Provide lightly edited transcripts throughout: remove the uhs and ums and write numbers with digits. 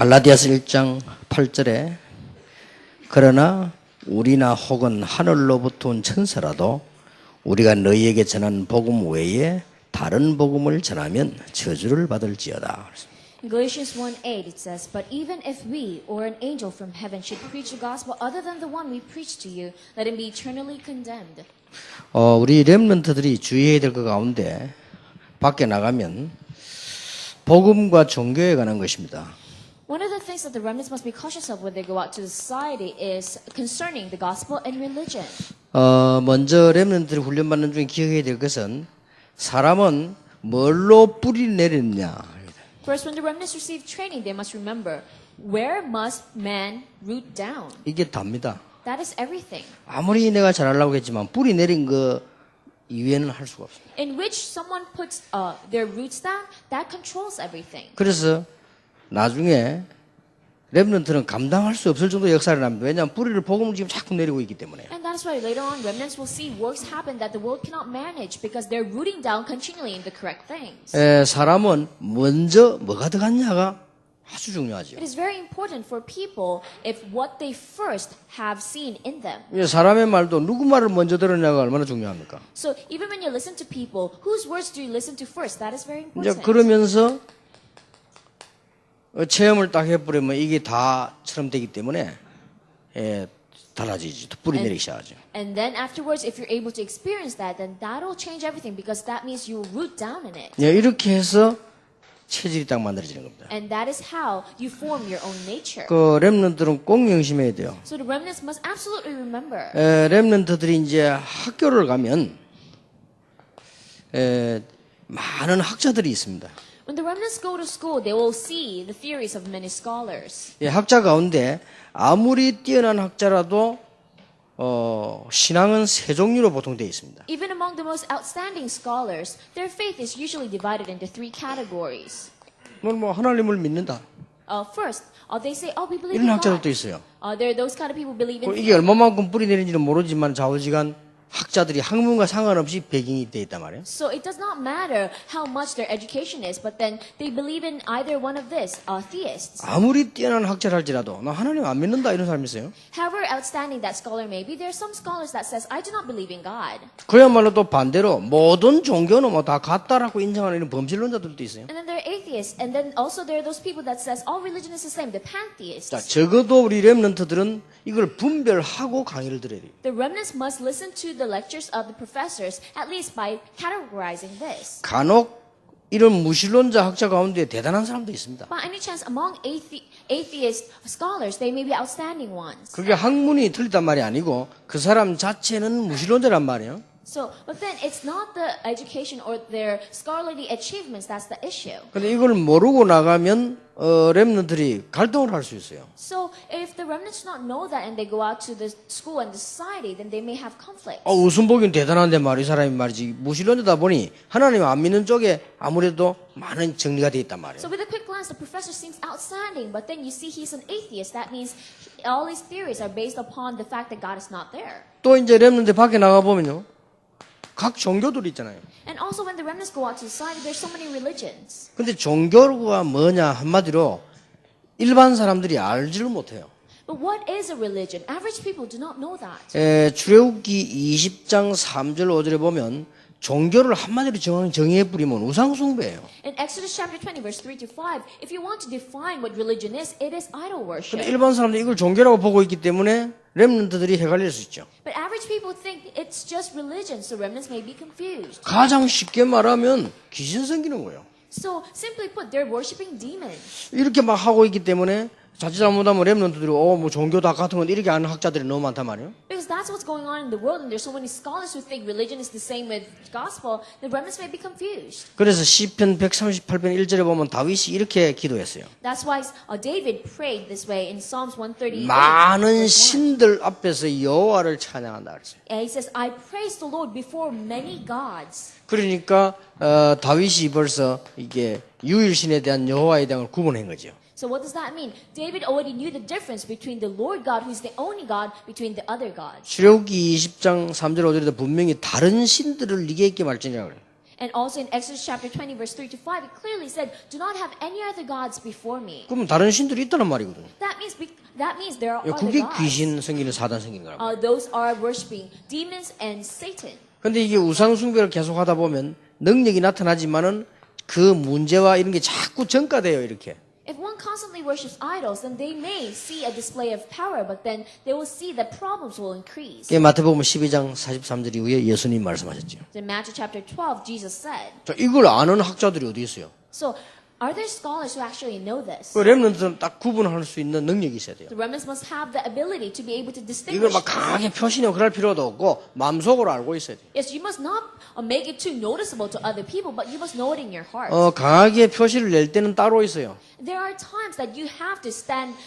갈라디아서 1장 8절에 그러나 우리나 혹은 하늘로부터 온 천사라도 우리가 너희에게 전한 복음 외에 다른 복음을 전하면 저주를 받을지어다. In Galatians 1:8 it says, But even if we or an angel from heaven should preach the gospel other than the one we preach to you, let him be eternally condemned. 우리 렘넌트들이 주의해야 될 것 가운데 밖에 나가면 복음과 종교에 관한 것입니다. One of the things that the remnants must be cautious of when they go out to society is concerning the gospel and religion. 먼저 렘넌트들이 훈련받는 중에 기억해야 될 것은 사람은 뭘로 뿌리 내렸냐. First, when the remnants receive training, they must remember, where must man root down? 이게 답니다. That is everything. 아무리 내가 잘하려고 했지만 뿌리 내린 거 이외에는 할 수가 없습니다. In which someone puts their roots down, that controls everything. 그래서 나중에 렘넌트는 감당할 수 없을 정도의 역사를 합니다. 왜냐하면 뿌리를 복음을 지금 자꾸 내리고 있기 때문에. And that is why later on remnants will see works happen that the world cannot manage because they're rooting down continually in the correct things. 사람은 먼저 뭐가 들어갔냐가 아주 중요하죠. It is very important for people if what they first have seen in them. 사람의 말도 누구 말을 먼저 들었냐가 얼마나 중요합니까? So even when you listen to people, whose words do you listen to first? That is very 이제 important. 그러면서 체험을 딱 해버리면 이게 다처럼 되기 때문에 달라지지. 뿌리 내리기 시작하죠. And then afterwards, if you're able to experience that, then that'll change everything because that means you will root down in it. 이렇게 해서 체질이 딱 만들어지는 겁니다. And that is how you form your own nature. 그 렘넌트들은 꼭 명심해야 돼요. So the remnants must absolutely remember. 렘넌트들이 이제 학교를 가면 많은 학자들이 있습니다. When the remnants go to school, they will see the theories of many scholars. 학자 가운데 아무리 뛰어난 학자라도 신앙은 세 종류로 보통 되어 있습니다. Even among the most outstanding scholars, their faith is usually divided into three categories. 뭐 하나님을 믿는다. First, they say, "Oh, we believe 이런 in 학자들도 God." 있어요. There are those kind of people who believe in. 이게 얼마만큼 뿌리 내린지는 모르지만 좌우지간 학자들이 학문과 상관없이 배경이 되어 있단 말이에요. So it does not matter how much their education is, but then they believe in either one of this, theists. 아무리 뛰어난 학자랄지라도 나 하나님 안 믿는다 이런 사람이 있어요. However outstanding that scholar may be, there are some scholars that says, I do not believe in God. 그야말로 또 반대로 모든 종교는 뭐 다 같다라고 인정하는 이런 범실론자들도 있어요. And then there are atheists, and then also there are those people that says all religion is the same, the pantheists. 자, 적어도 우리 렘넌트들은 이걸 분별하고 강의를 들어야 돼요. The remnants must listen to the lectures of the professors, at least by categorizing this. 간혹 이런 무신론자 학자 가운데 대단한 사람도 있습니다. By any chance, among atheist scholars, they may be outstanding ones. 그게 학문이 틀리단 말이 아니고 그 사람 자체는 무신론자란 말이에요. So, but then it's not the education or their scholarly achievements that's the issue. 근데 이걸 모르고 나가면 렘넌트들이 갈등을 할 수 있어요. So, if the remnants do not know that and they go out to the school and the society, then they may have conflict. 웃음 보기는 대단한데 말이 사람이 말이지 무신론자다 보니 하나님 안 믿는 쪽에 아무래도 많은 정리가 돼 있단 말이에요. So, with a quick glance, the professor seems outstanding, but then you see he's an atheist. That means all his theories are based upon the fact that God is not there. 또 이제 렘넌트 밖에 나가 보면요. 각 종교들이 있잖아요. And also when the remnants go out to society, there's so many religions. 근데 종교가 뭐냐 한마디로 일반 사람들이 알지를 못해요. But what is a religion? Average people do not know that. 출애굽기 20장 3절 5절에 보면 종교를 한마디로 정의해 뿌리면 우상 숭배예요. In Exodus chapter 20 verse 3 to 5, if you want to define what religion is, it is idol worship. 근데 일반 사람들이 이걸 종교라고 보고 있기 때문에 렘넌트들이 헷갈릴 수 있죠. But average people think it's just religion, so remnants may be confused. 가장 쉽게 말하면 귀신 섬기는 거예요. So simply put, they're worshiping demons. 이렇게 막 하고 있기 때문에 자칫 잘못하면 렘넌트들이 뭐 종교 다 같은 건 이렇게 아는 학자들이 너무 많단 말이에요. Because that's what's going on in the world, and there's so many scholars who think religion is the same with gospel, the remnants may be confused. 그래서 시편 138편 1절에 보면 다윗이 이렇게 기도했어요. That's why David prayed this way in Psalms 138. 많은 신들 앞에서 여호와를 찬양한다 그랬어요. And he says, I praise the Lord before many gods. 그러니까 다윗이 벌써 이게 유일신에 대한 여호와에 대한 걸 구분한 거죠. So what does that mean? David already knew the difference between the Lord God, who is the only God, between the other gods. 출애굽기 20장 3절 5절에도 분명히 다른 신들을 네게 있게 말지니라 그래요. And also in Exodus chapter 20, verse 3 to 5, it clearly said, "Do not have any other gods before me." 그러면 다른 신들이 있다는 말이거든요. That means there are 예, other 그게 gods. 귀신 섬기는 사단 섬기는 거라고. Those are worshiping demons and Satan. 근데 이게 우상 숭배를 계속 하다 보면 능력이 나타나지만은 그 문제와 이런 게 자꾸 전가돼요, 이렇게. If one constantly worships idols, then they may see a display of power, but then they will see that problems will increase. 예, 마태복음 12장 43절 이후에 예수님 말씀하셨죠. In Matthew chapter 12, Jesus said. 자, 이걸 아는 학자들이 어디 있어요? So, are there scholars who actually know this? 그 렘넌트는 딱 구분할 수 있는 능력이 있어야 돼요. The remnants must have the ability to be able to 이걸 distinguish. 막 강하게 표시내고 그럴 필요도 없고 마음속으로 알고 있어야 돼요. Yes, you must not make it too noticeable to other people, but you must know it in your heart. 강하게 표시를 낼 때는 따로 있어요. There are times that you have to stand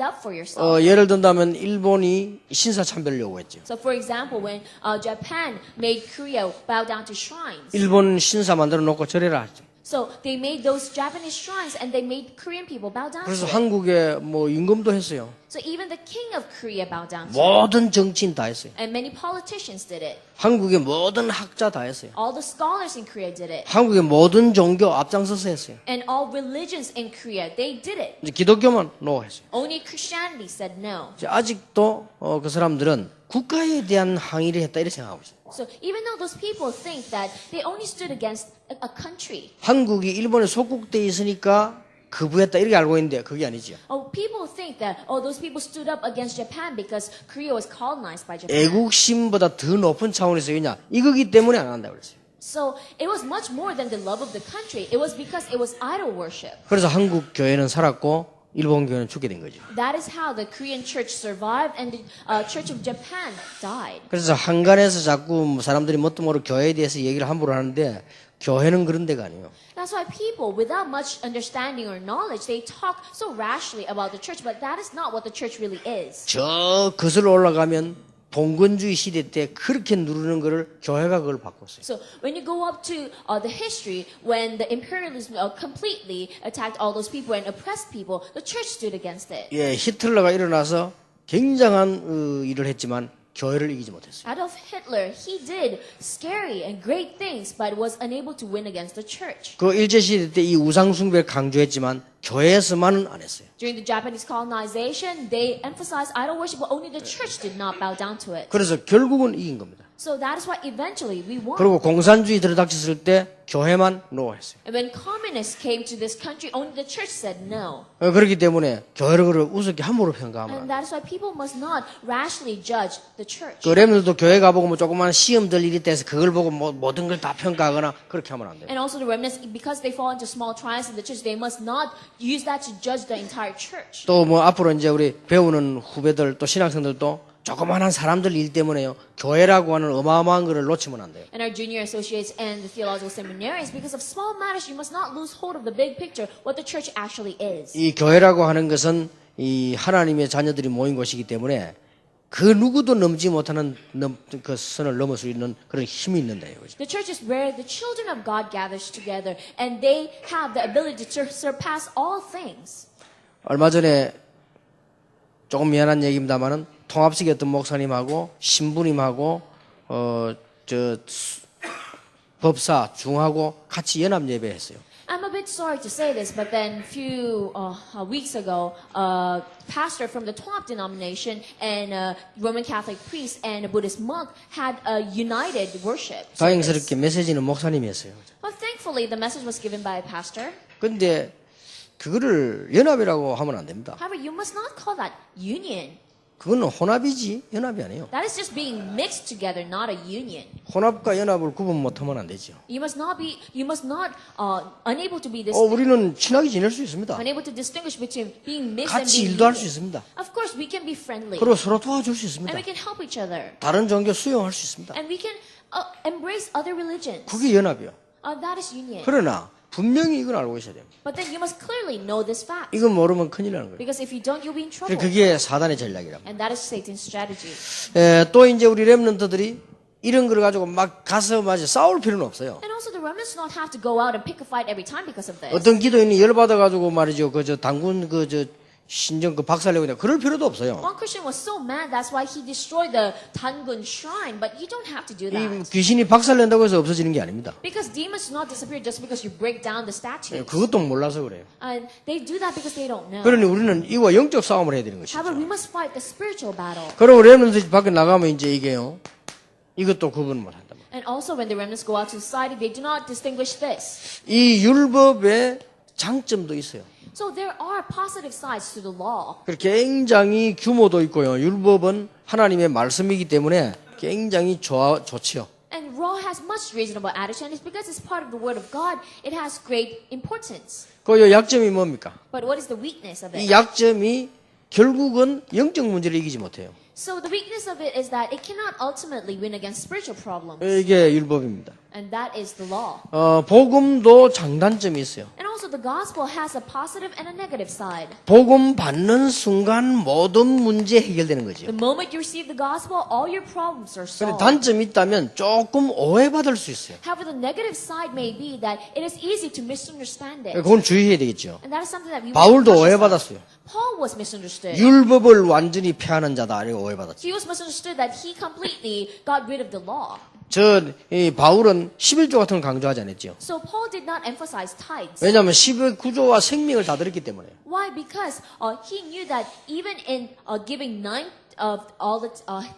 up for yourself. 예를 든다면 일본이 신사참배를 요구했죠. So, for example, when Japan made Korea bow down to shrines, 일본 신사 만들어 놓고 절해라 하죠. so they made those Japanese shrines and they made Korean people bow down 그래서 to it. 한국에 뭐 임금도 했어요. So even the king of Korea bowed down to it. 모든 정치인 다 했어요. And many politicians did it. 한국의 모든 학자 다 했어요. All the scholars in Korea did it. 한국의 모든 종교 앞장서서 했어요. And all religions in Korea, they did it. 이제 기독교만 노 했어요. Only Christianity said no. 이제 아직도 그 사람들은 국가에 대한 항의를 했다 이렇게 생각하고 있어요. So even though those people think that they only stood against a country, 한국이 일본에 속국돼 있으니까 거부했다 이렇게 알고 있는데 그게 아니죠. people think that those people stood up against Japan because Korea was colonized by Japan. 애국심보다 더 높은 차원에서 그냥 이거기 때문에 안 한다고 그랬어요. So it was much more than the love of the country. It was because it was idol worship. 그래서 한국 교회는 살았고 일본 교회는 죽게 된 거죠. That is how the Korean church survived and the Church of Japan died. 그래서 한간에서 자꾸 사람들이 뭣도 모르고 교회에 대해서 얘기를 함부로 하는데 교회는 그런 데가 아니에요. That's why people, without much understanding or knowledge, they talk so rashly about the church, but that is not what the church really is. 저 거슬러 올라가면 봉건주의 시대 때 그렇게 누르는 거를 교회가 그걸 바꿨어요. So when you go up to the history, when the imperialism completely attacked all those people and oppressed people, the church stood against it. 예, 히틀러가 일어나서 굉장한 일을 했지만 교회를 이기지 못했어요. Adolf Hitler, he did scary and great things, but was unable to win against the church. 그 일제 시대 때 이 우상 숭배를 강조했지만 교회에서만은 안 했어요. During the Japanese colonization, they emphasized idol worship, but only the church did not bow down to it. 그래서 결국은 이긴 겁니다. So that is why eventually we won. 그리고 공산주의 들어닥쳤을 때 교회만 노했어요. And when communists came to this country, only the church said no. 그렇기 때문에 교회를 우습게 함부로 평가하면 안 And 돼요. that is why people must not rashly judge the church. 그 렘들도 교회 가보고 뭐 조그만 시험들 일이 돼서 그걸 보고 뭐 모든 걸 다 평가하거나 그렇게 하면 안 돼요. And also the remnants, because they fall into small trials in the church, they must not use that to judge the entire church. 또 뭐 앞으로 이제 우리 배우는 후배들 또 신학생들도 조그만한 사람들 일 때문에요. 교회라고 하는 어마어마한 거를 놓치면 안 돼요. And our junior associates and the theological seminaries, because of small matters, you must not lose hold of the big picture, what the church actually is. 이 교회라고 하는 것은 이 하나님의 자녀들이 모인 곳이기 때문에 그 누구도 넘지 못하는 그 선을 넘을 수 있는 그런 힘이 있는데요. 그죠? The church is where the children of God gathers together, and they have the ability to surpass all things. 얼마 전에 조금 미안한 얘기입니다만은 통합식의 어떤 목사님하고 신부님하고 법사 중하고 같이 연합 예배했어요. I'm a bit sorry to say this, but then few weeks ago, a pastor from the Twop denomination and a Roman Catholic priest and a Buddhist monk had a united worship service. 다행스럽게 메시지는 목사님이 했어요. But thankfully, the message was given by a pastor. 그런데 그거를 연합이라고 하면 안 됩니다. However, you must not call that union. 그거는 혼합이지 연합이 아니에요. That is just being mixed together, not a union. 혼합과 연합을 구분 못하면 안 되죠. You must not unable to be this, 우리는 친하게 지낼 수 있습니다. unable to distinguish between being mixed and 같이 being 일도 할 수 union. 있습니다. Of course, we can be friendly, 그리고 서로 도와줄 수 있습니다. and we can help each other, 다른 종교 수용할 수 있습니다. and we can embrace other religions. 그게 연합이요. That is union. 그러나 분명히 이걸 알고 있어야 됩니다. But then you must clearly know this fact. 이건 모르면 큰일 나는 거예요. Because if you don't, you'll be in trouble. 그게 사단의 전략이랍니다. And that is Satan's strategy. 또 이제 우리 렘넌트들이 이런 걸 가지고 막 가서 마치 싸울 필요는 없어요. And also the remnants do not have to go out and pick a fight every time because of this. 어떤 기도인이 열받아 가지고 말이죠. 당군 신전 그 박살내고 그럴 필요도 없어요. One Christian was so mad, that's why he destroyed the Tangun shrine. But you don't have to do 이 that. 귀신이 박살낸다고 해서 없어지는 게 아닙니다. Because demons do not disappear just because you break down the statues. 그것도 몰라서 그래요. And they do that because they don't know. 그러니 우리는 이와 영적 싸움을 해야 되는 것이죠. However, we must fight the spiritual battle. 그리고 렘넌트 밖에 나가면 이제 이게요. 이것도 구분 못 한다. And also when the remnants go out to society, they do not distinguish this. 이 율법의 장점도 있어요. So there are positive sides to the law. 굉장히 규모도 있고요. 율법은 하나님의 말씀이기 때문에 굉장히 좋지요. And law has much reasonable attitude, and it's because it's part of the word of God, it has great importance. 그 약점이 뭡니까? But what is the weakness of 이 it? 약점이 결국은 영적 문제를 이기지 못해요. So the weakness of it is that it cannot ultimately win against spiritual problems. 이게 율법입니다. And that is the law. 복음도 장단점이 있어요. And also the gospel has a positive and a negative side. 복음 받는 순간 모든 문제 해결되는 거죠. The moment you receive the gospel, all your problems are 그런데 solved. 단점이 있다면 조금 오해받을 수 있어요. However, the negative side may be that it is easy to misunderstand it. 그건 주의해야 되겠죠. And that is something that we 바울도 must cautious of. 오해받았어요. Paul was misunderstood. 율법을 완전히 폐하는 자다 이렇게 오해받았죠. He was misunderstood that he completely got rid of the law. 이 바울은 11조 같은 걸 강조하지 않았죠. So Paul did not emphasize tithes. 왜냐하면 10의 구조와 생명을 다 들었기 때문에. Why? Because he knew that even in giving 9 of all the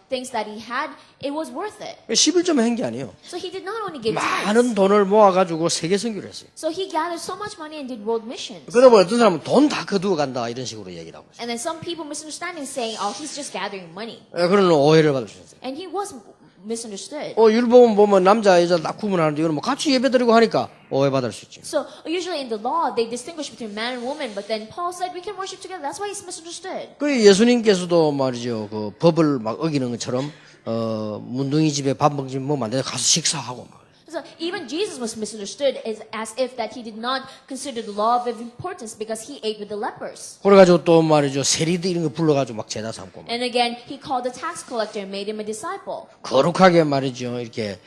things that he had, it was worth it. 11조만 한 게 아니에요. So he did not only give 많은 tithes. 돈을 모아가지고 세계 선교를 했어요. So he gathered so much money and did world missions. 그러다 보니 어떤 사람은 돈 다 거두어 간다 이런 식으로 얘기를 하고 있어요. And then some people misunderstanding saying, oh, he's just gathering money. 그런 오해를 받을 수 있어요. And he was misunderstood. 율법은 보면 남자 여자 딱 구분하는데 이거는 뭐 같이 예배드리고 하니까 오해받을 수 있죠. So usually in the law, they distinguish between man and woman, but then Paul said we can worship together. That's why he's misunderstood. 그 예수님께서도 말이죠. 그 법을 막 어기는 것처럼 문둥이 집에 밥 먹지 뭐 만들어 가서 식사하고 막. So even Jesus was misunderstood as if that he did not consider the law of importance because he ate with the lepers. 그래가지고 또 말이죠. 세리들 이런 거 불러가지고 막 제다 삼고 막. And again, he called the tax collector and made him a disciple. 거룩하게 말이죠. 이렇게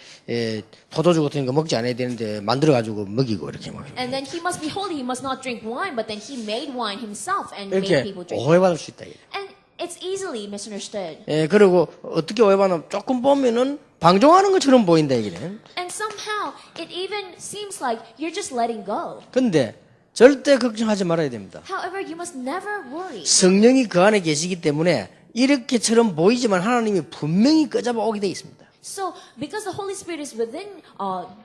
포도주 같은 거 먹지 않아야 되는데 만들어가지고 먹이고 이렇게 막. And then he must be holy. He must not drink wine, but then he made wine himself and made 이렇게 people drink. 오해받을 수 있다. And it's easily misunderstood. 그리고 어떻게 오해받으면 조금 보면은 방종하는 것처럼 보인다 이거는. And somehow it even seems like you're just letting go. 근데 절대 걱정하지 말아야 됩니다. However, you must never worry. 성령이 그 안에 계시기 때문에 이렇게처럼 보이지만 하나님이 분명히 끄잡아 오게 돼 있습니다. So, because the Holy Spirit is within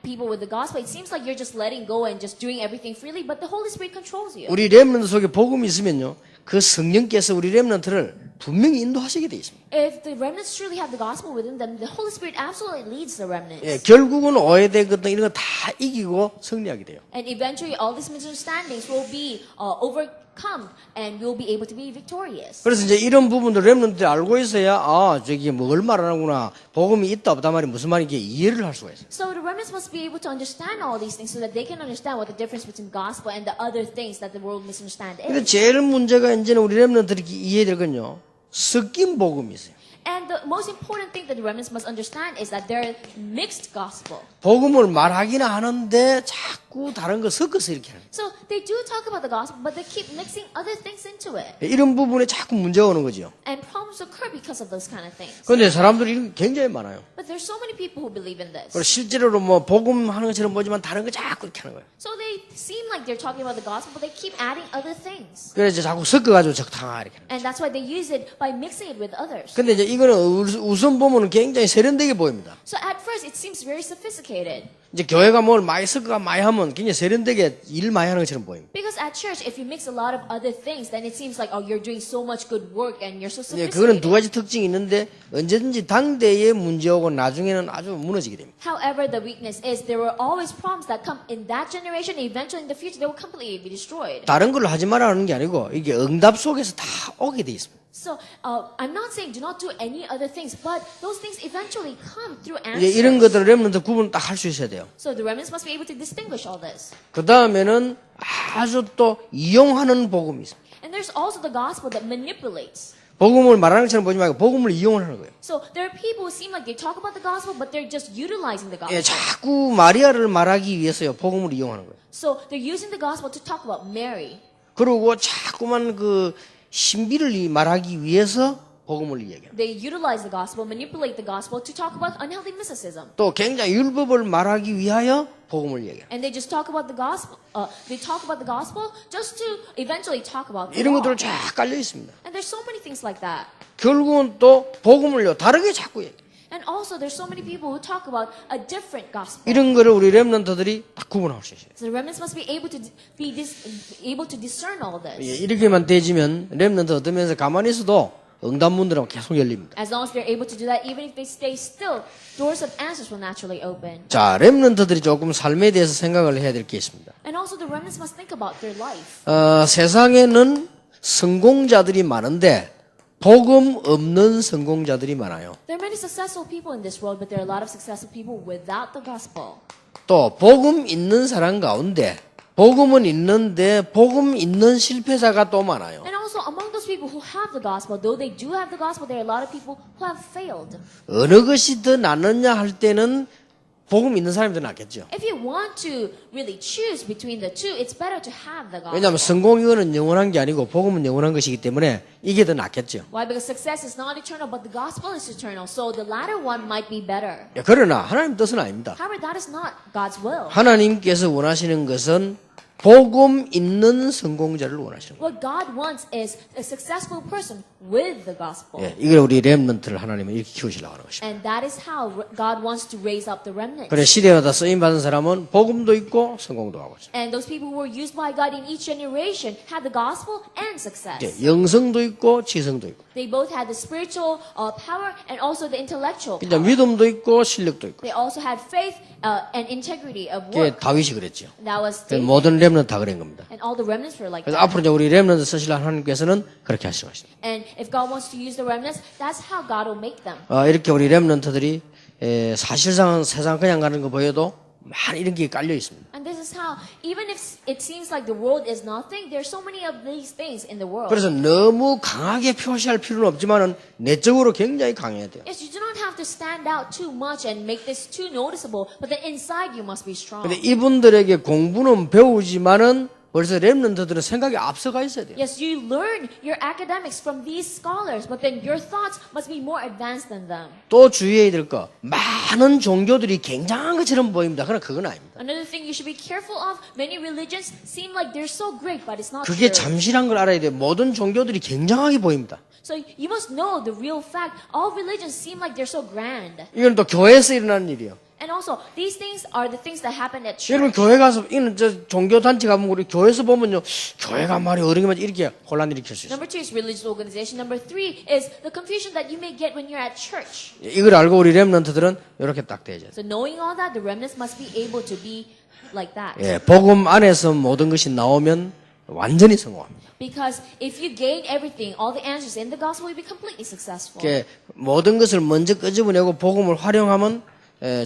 people with the gospel, it seems like you're just letting go and just doing everything freely, but the Holy Spirit controls you. 우리 렘넌트 속에 복음이 있으면요, 그 성령께서 우리 렘넌트를 분명히 인도하시게 돼 있습니다. If the remnants truly have the gospel within them, the Holy Spirit absolutely leads the remnants. 결국은 오해되거든 이런 거 다 이기고 승리하게 돼요. And eventually, all these misunderstandings will be overcome, and we'll be able to be victorious. 그래서 이제 이런 부분들 렘넌트들이 알고 있어야 저기 뭘 말하는구나, 복음이 있다 없다 말이 무슨 말인지 이해를 할 수가 있어요. So the remnants must be able to understand all these things so that they can understand what the difference between gospel and the other things that the world misunderstand 근데 is. 제일 문제가 이제는 우리 렘넌트들이 이해될 건요, 섞인 복음이 있어요. And the most important thing that the remnants must understand is that they're mixed gospel. 복음을 말하기는 하는데 자꾸 다른 거 섞어서 이렇게 하는 거예요. So they do talk about the gospel, but they keep mixing other things into it. 이런 부분에 자꾸 문제가 오는 거죠. And problems occur because of those kind of things. 그런데 사람들이 이런 게 굉장히 많아요. But there's so many people who believe in this. 그리고 실제로는 뭐 복음 하는 것처럼 보지만 다른 거 자꾸 이렇게 하는 거예요. So they seem like they're talking about the gospel, but they keep adding other things. 그래서 자꾸 섞어가지고 적당하 이렇게 하는 거예요. And that's why they use it by mixing it with others. 근데 이제 이거는 우선 보면 굉장히 세련되게 보입니다. So at first it seems very sophisticated. 이제 교회가 뭘 많이 섞어가 많이 하면 굉장히 세련되게 일 많이 하는 것처럼 보입니다. Because at church, if you mix a lot of other things, then it seems like, oh, you're doing so much good work and you're so 그거는 두 sophisticated. 가지 특징이 있는데 언제든지 당대에 문제오고 나중에는 아주 무너지게 됩니다. However, the weakness is there were always problems that come in that generation, and eventually in the future, they will completely be destroyed. 다른 걸로 하지 말라는 게 아니고 이게 응답 속에서 다 오게 돼 있습니다. So, I'm not saying do not do any other things, but those things eventually come through 이제 이런 answers. 것들을 렘넌트 구분 딱 할 수 있어야 돼요. So the remnants must be able to distinguish all this. 그 다음에는 아주 또 이용하는 복음이 있습니다. And there's also the gospel that manipulates. 복음을 말하는 것처럼 보지 말고 복음을 이용을 하는 거예요. So there are people who seem like they talk about the gospel, but they're just utilizing the gospel. 자꾸 마리아를 말하기 위해서요 복음을 이용하는 거예요. So they're using the gospel to talk about Mary. 그리고 자꾸만 그 신비를 말하기 위해서 복음을 이야기합니다. They utilize the gospel, manipulate the gospel to talk about unhealthy mysticism. 또 굉장히 율법을 말하기 위하여 복음을 이야기합니다. And they just talk about the gospel. They talk about the gospel just to eventually talk about the 이런 law. 것들 쫙 깔려 있습니다. And there's so many things like that. 결국은 또 복음을요 다르게 자꾸 얘기해요. And also, there's so many people who talk about a different gospel. 이런 거를 우리 렘넌트들이 딱 구분할 수 있어요. So the remnants must be able to able to discern all this. 이렇게만 되지면 렘넌트 얻으면서 가만히 있어도 응답문들은 계속 열립니다. As long as they're able to do that, even if they stay still, doors of answers will naturally open. 자, 렘넌트들이 조금 삶에 대해서 생각을 해야 될 게 있습니다. And also, the remnants must think about their life. 세상에는 성공자들이 많은데 복음 없는 성공자들이 많아요. There are many successful people in this world, but there are a lot of successful people without the gospel. 또 복음 있는 사람 가운데 복음은 있는데 복음 있는 실패자가 또 많아요. And also, among those people who have the gospel, though they do have the gospel, there are a lot of people who have failed. 어느 것이 더 낫느냐 할 때는 복음 있는 사람이 더 낫겠죠. If you want to really choose between the two, it's better to have the gospel. 왜냐하면 성공이거는 영원한 게 아니고 복음은 영원한 것이기 때문에 이게 더 낫겠죠. Why? Because success is not eternal, but the gospel is eternal. So the latter one might be better. 그러나 하나님 뜻은 아닙니다. However, that is not God's will. 하나님께서 원하시는 것은 복음 있는 성공자를 원하시는 거예요. What God wants is a successful person with the gospel. 이걸 우리 렘넌트를 하나님은 이렇게 키우시려고 하는 것입니다. And that is how God wants to raise up the remnant. 그래 시대마다 쓰임 받은 사람은 복음도 있고 성공도 하고 있어요. And those people who were used by God in each generation had the gospel and success. 영성도 있고 지성도 있고, They both had the spiritual power and also the intellectual 그러니까 power. 믿음도 있고 실력도 있고. They also had faith and integrity of 그게 work. 다윗이 그랬죠. That was 그래서 David. 모든 렘넌트 다 그런 겁니다. And all the remnants were like 그래서 that. 앞으로 이제 우리 렘넌트 쓰시려 하나님께서는 그렇게 하시는 것입니다. And if God wants to use the remnants, that's how God will make them. 이렇게 우리 렘넌트들이 사실상 세상 그냥 가는 거 보여도 많이 이런 게 깔려 있습니다. And this is how, even if it seems like the world is nothing, there's so many of these things in the world. 그래서 너무 강하게 표시할 필요는 없지만은 내적으로 굉장히 강해야 돼요. Yes, you do not have to stand out too much and make this too noticeable, but then inside you must be strong. 근데 이분들에게 공부는 배우지만은 벌써 렘넌트들은 생각이 앞서가 있어야 돼요. Yes, you learn your academics from these scholars, but then your thoughts must be more advanced than them. 또 주의해야 될 거, 많은 종교들이 굉장한 것처럼 보입니다. 그러나 그건 아닙니다. Another thing you should be careful of, many religions seem like they're so great, but it's not 그게 true. 잠시란 걸 알아야 돼요. 모든 종교들이 굉장하게 보입니다. So you must know the real fact. All religions seem like they're so grand. 이건 또 교회에서 일어나는 일이에요. And also, these things are the things that happen at 여러분 church. 교회 가서 이는 종교 단체 가면 우리 교회에서 보면요, 교회가 말이 어려우면 이렇게 혼란 일으킬 수 있어요. Number 2 is religious organization. Number 3 is the confusion that you may get when you're at church. 이걸 알고 우리 렘넌트들은 이렇게 딱 돼야죠. So knowing all that, the remnants must be able to be like that. 복음 안에서 모든 것이 나오면 완전히 성공합니다. Because if you gain everything, all the answers in the gospel, you'll be completely successful. 모든 것을 먼저 끄집어내고 복음을 활용하면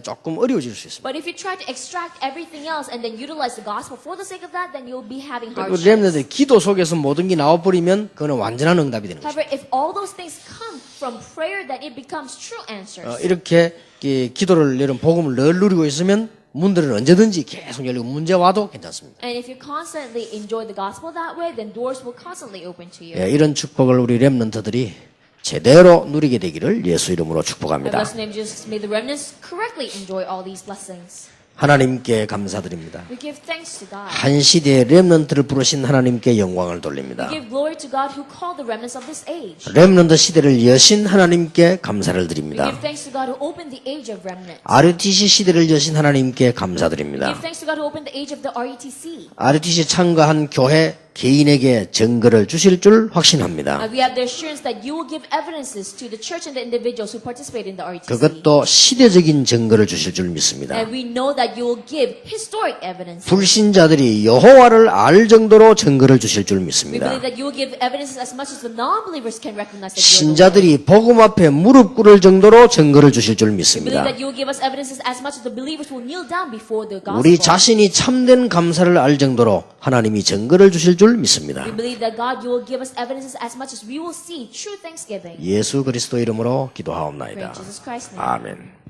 조금 어려워질 수 있습니다. But if you try to extract everything else and then utilize the gospel for the sake of that, then you'll be having 우리 hardships. 렘넌트들 기도 속에서 모든 게 나와버리면 그거는 완전한 응답이 되는 거죠. However, if all those things come from prayer, then it becomes true answers. 이렇게 기도를 여러분 복음을 늘 누리고 있으면 문들은 언제든지 계속 열리고 문제 와도 괜찮습니다. And if you constantly enjoy the gospel that way, then doors will constantly open to you. 이런 축복을 우리 렘넌트들이 제대로 누리게 되기를 예수 이름으로 In 축복합니다. the name of Jesus, may the remnants correctly enjoy all these blessings. 하나님께 감사드립니다. We give thanks to God. 한 시대의 렘넌트를 부르신 하나님께 영광을 돌립니다. We give glory to God who called the remnants of this age. 렘넌트 시대를 여신 하나님께 감사를 We 드립니다. give thanks to God who opened the age of remnants. RUTC 시대를 여신 하나님께 We 감사드립니다. give thanks to God who opened the age of the RETC. RUTC 참가한 교회 개인에게 증거를 주실 줄 확신합니다. We have the assurance that you will give evidences to the church and the individuals who participate in the RETC. 그것도 시대적인 증거를 주실 줄 믿습니다. And we know that you will give historic evidence. 불신자들이 여호와를 알 정도로 증거를 주실 줄 We 믿습니다. believe that you will give evidences as much as the non-believers can recognize that you are the Lord. 신자들이 복음 앞에 무릎 꿇을 정도로 증거를 주실 줄 We believe 믿습니다. that you will give us evidences as much as the believers will kneel down before the gospel. 우리 자신이 참된 감사를 알 정도로 하나님이 증거를 주실 줄 믿습니다. We believe that God, you will give us evidences as much as we will see true thanksgiving. 예수 그리스도 이름으로 In 기도하옵나이다. Jesus Christ's name. 아멘.